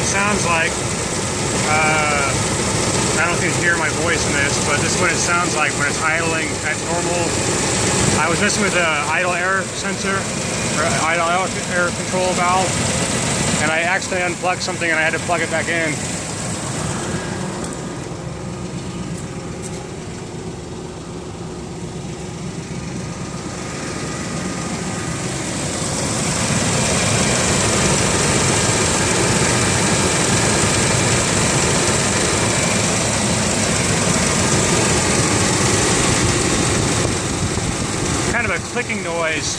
sounds like. I don't know if you can hear my voice in this, but this is what it sounds like when it's idling at normal. I was messing with the idle air sensor, or idle air control valve, and I accidentally unplugged something and I had to plug it back in. Kind of a clicking noise